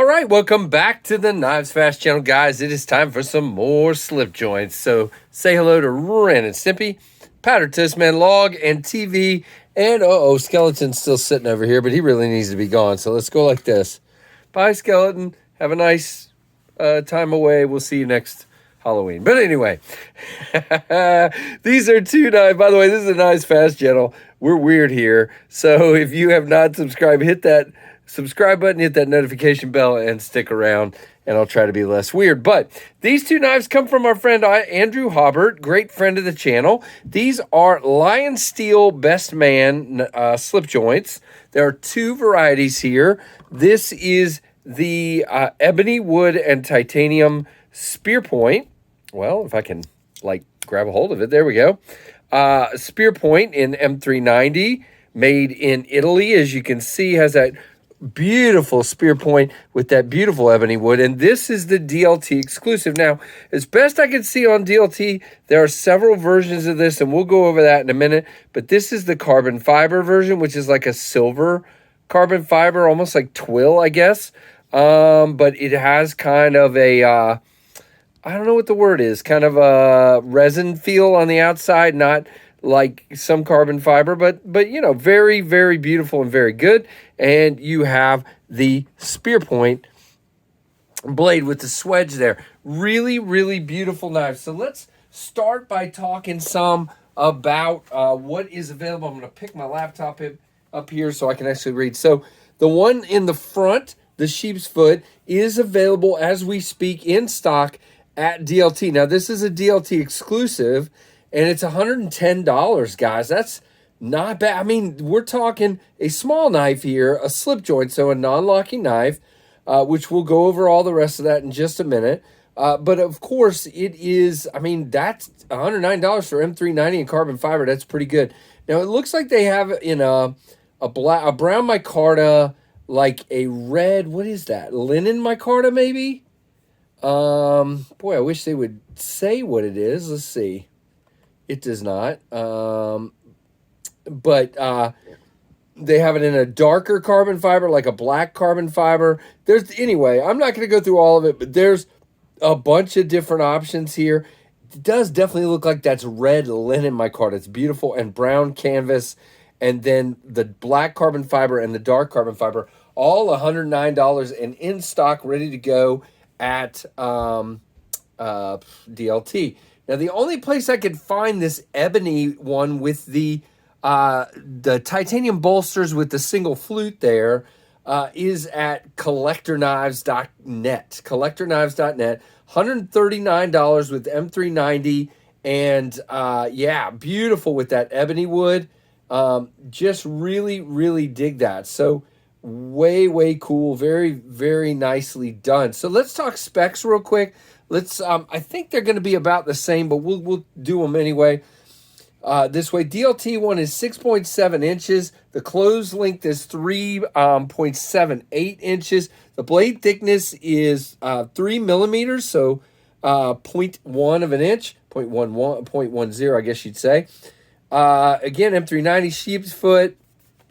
right, welcome back to the KnivesFAST channel, guys. It is time for some more slip joints. So say hello to Ren and Stimpy, Powder Toast Man, Log, and TV. And Skeleton's still sitting over here, but he really needs to be gone. So let's go like this. Bye, Skeleton. Have a nice time away. We'll see you next Halloween. But anyway, these are two knives. By the way, this is a KnivesFAST channel. We're weird here. So if you have not subscribed, hit that subscribe button, hit that notification bell, and stick around, and I'll try to be less weird. But these two knives come from our friend Andrew Haubert, great friend of the channel. These are Lionsteel Bestman slip joints. There are two varieties here. This is the ebony wood and titanium spear point. Well, if I can grab a hold of it, there we go. Spear point in M390, made in Italy, as you can see, has that beautiful spear point with that beautiful ebony wood, and this is the DLT exclusive. Now, as best I can see on DLT, there are several versions of this, and we'll go over that in a minute, but this is the carbon fiber version, which is like a silver carbon fiber, almost like twill, I guess, but it has kind of a I don't know what the word is, kind of a resin feel on the outside, not like some carbon fiber, but you know, very, very beautiful and very good. And you have the spear point blade with the swedge there. Really, really beautiful knife. So let's start by talking some about what is available. I'm going to pick my laptop up here so I can actually read. So the one in the front, the sheep's foot, is available as we speak in stock at DLT. Now, this is a DLT exclusive, and it's $110, guys. That's not bad. I mean, we're talking a small knife here, a slip joint, so a non-locking knife, which we'll go over all the rest of that in just a minute. But, of course, it is, I mean, that's $109 for M390 and carbon fiber. That's pretty good. Now, it looks like they have in a brown micarta, like a red, what is that, linen micarta maybe? Boy, I wish they would say what it is. Let's see. It does not. But they have it in a darker carbon fiber, like a black carbon fiber. Anyway, I'm not going to go through all of it, but there's a bunch of different options here. It does definitely look like that's red linen micarta. It's beautiful, and brown canvas, and then the black carbon fiber and the dark carbon fiber, all $109 and in stock, ready to go at DLT. Now, the only place I could find this ebony one with the titanium bolsters with the single flute there is at collectorknives.net. Collectorknives.net, $139 with M390, and yeah, beautiful with that ebony wood. Just really, really dig that. So way, way cool. Very, very nicely done. So let's talk specs real quick. Let's. I think they're going to be about the same, but we'll do them anyway. This way, DLT one is 6.7 inches. The closed length is 3.78 inches. The blade thickness is 3 millimeters, so 0.1 of an inch, 0.10, I guess you'd say. Again, M390 sheep's foot,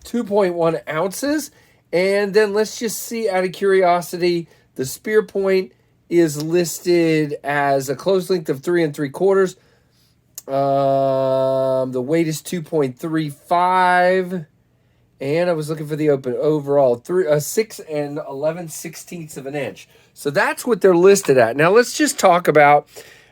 2.1 ounces. And then let's just see, out of curiosity, the spear point is listed as a closed length of 3 3/4. The weight is 2.35, and I was looking for the open overall 6 11/16 of an inch. So that's what they're listed at. Now let's just talk about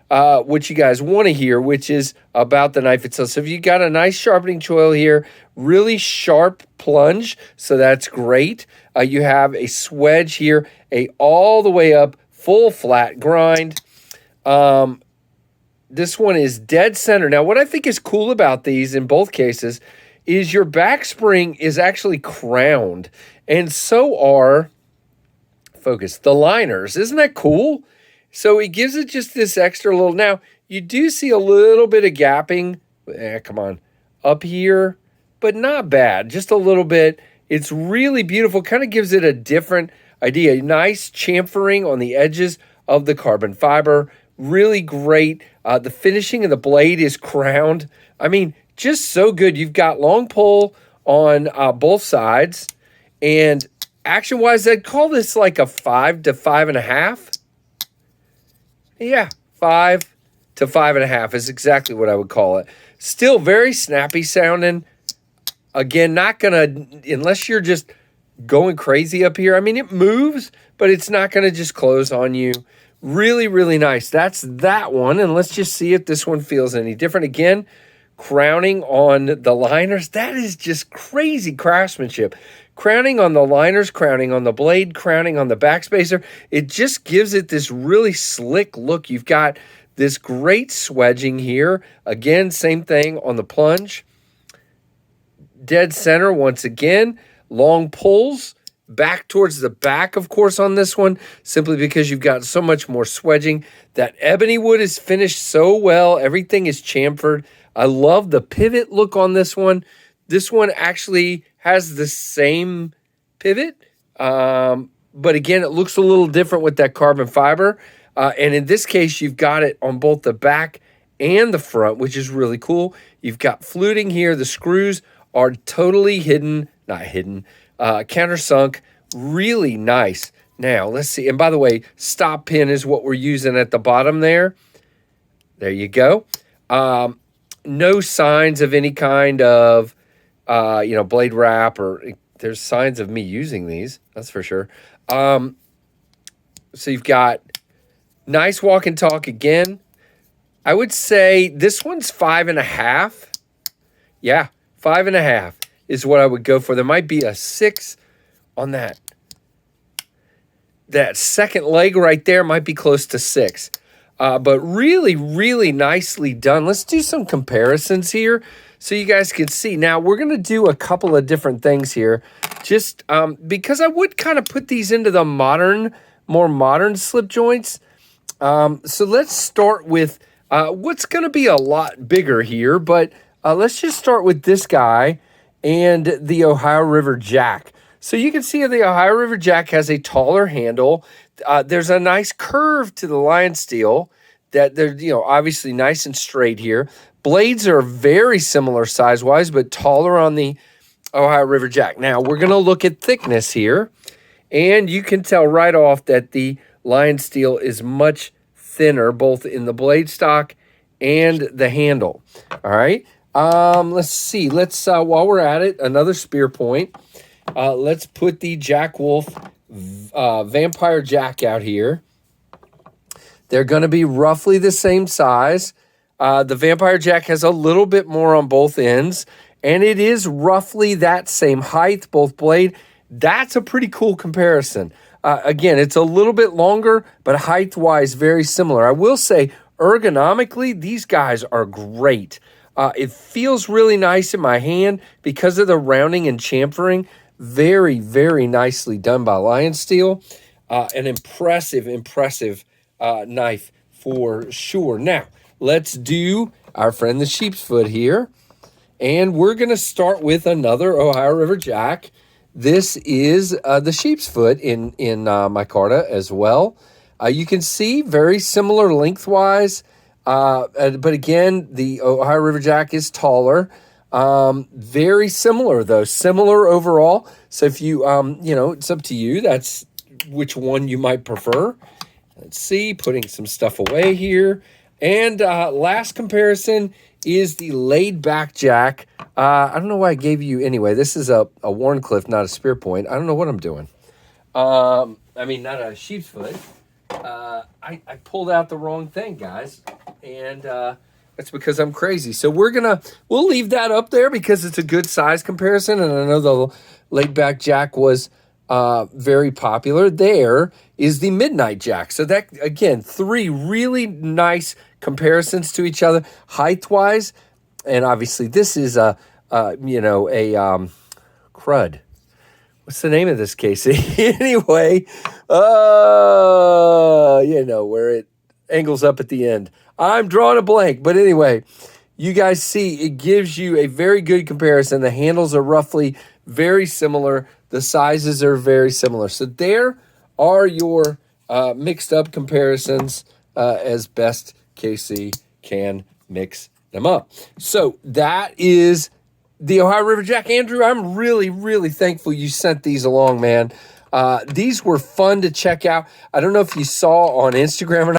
what you guys want to hear, which is about the knife itself. So if you got a nice sharpening choil here, really sharp plunge, so that's great. You have a swedge here, all the way up, full flat grind. This one is dead center. Now, what I think is cool about these in both cases is your back spring is actually crowned, and so are, focus, the liners. Isn't that cool? So it gives it just this extra little. Now, you do see a little bit of gapping, come on, up here, but not bad, just a little bit. It's really beautiful, kind of gives it a different idea. Nice chamfering on the edges of the carbon fiber, really great. The finishing of the blade is crowned. I mean, just so good. You've got long pull on both sides, and Action-wise, I'd call this like a 5 to 5.5. Yeah, 5 to 5.5 is exactly what I would call it. Still very snappy sounding. Again, not gonna, unless you're just going crazy up here. I mean, it moves, but it's not gonna just close on you. Really, really nice. That's that one. And let's just see if this one feels any different. Again, crowning on the liners. That is just crazy craftsmanship. Crowning on the liners, crowning on the blade, crowning on the backspacer. It just gives it this really slick look. You've got this great swedging here. Again, same thing on the plunge. Dead center once again. Long pulls back towards the back, of course, on this one, simply because you've got so much more swedging. That ebony wood is finished so well. Everything is chamfered. I love the pivot look on this one. This one actually has the same pivot, but again, it looks a little different with that carbon fiber. And in this case, you've got it on both the back and the front, which is really cool. You've got fluting here. The screws are totally hidden, not hidden, countersunk. Really nice. Now, let's see. And by the way, stop pin is what we're using at the bottom there. There you go. No signs of any kind of, blade wrap, or there's signs of me using these. That's for sure. So you've got nice walk and talk again. I would say this one's 5.5. Yeah, 5.5 is what I would go for. There might be a 6 on that. That second leg right there might be close to 6. But really, really nicely done. Let's do some comparisons here so you guys can see. Now, we're going to do a couple of different things here, just because I would kind of put these into the more modern slip joints. So let's start with what's going to be a lot bigger here, but let's just start with this guy and the Ohio River Jack. So you can see the Ohio River Jack has a taller handle. There's a nice curve to the Lionsteel that they're, obviously nice and straight here. Blades are very similar size-wise, but taller on the Ohio River Jack. Now, we're going to look at thickness here, and you can tell right off that the Lionsteel is much thinner, both in the blade stock and the handle. All right. Let's see. Let's, while we're at it, another spear point. Let's put the Jack Wolf Vampire Jack out here. They're going to be roughly the same size. The Vampire Jack has a little bit more on both ends, and it is roughly that same height, both blade. That's a pretty cool comparison. Again, it's a little bit longer, but height-wise, very similar. I will say, ergonomically, these guys are great. It feels really nice in my hand because of the rounding and chamfering. Very, very nicely done by Lionsteel. An impressive knife for sure. Now, let's do our friend the sheep's foot here. And we're going to start with another Ohio River Jack. This is the sheep's foot in micarta as well. You can see very similar lengthwise. But again, the Ohio River Jack is taller. Very similar, though. Similar overall. So if you, it's up to you. That's which one you might prefer. Let's see. Putting some stuff away here. And last comparison is the laid-back Jack. I don't know why I gave you... Anyway, this is a Warncliffe, not a spear point. I don't know what I'm doing. Not a sheep's foot. I pulled out the wrong thing, guys. And that's because I'm crazy. So we'll leave that up there because it's a good size comparison. And I know the laid-back Jack was very popular. There is the Midnight Jack. So that, again, 3 really nice comparisons to each other, height-wise. And obviously this is a crud. What's the name of this, Casey? Anyway, where it angles up at the end. I'm drawing a blank, but anyway, you guys see it gives you a very good comparison. The handles are roughly very similar. The sizes are very similar. So there are your mixed up comparisons as best Casey can mix them up. So that is the Ohio River Jack. Andrew, I'm really, really thankful you sent these along, man. These were fun to check out. I don't know if you saw on Instagram or not.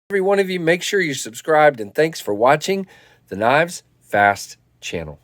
Every one of you, make sure you're subscribed, and thanks for watching the Knives Fast channel.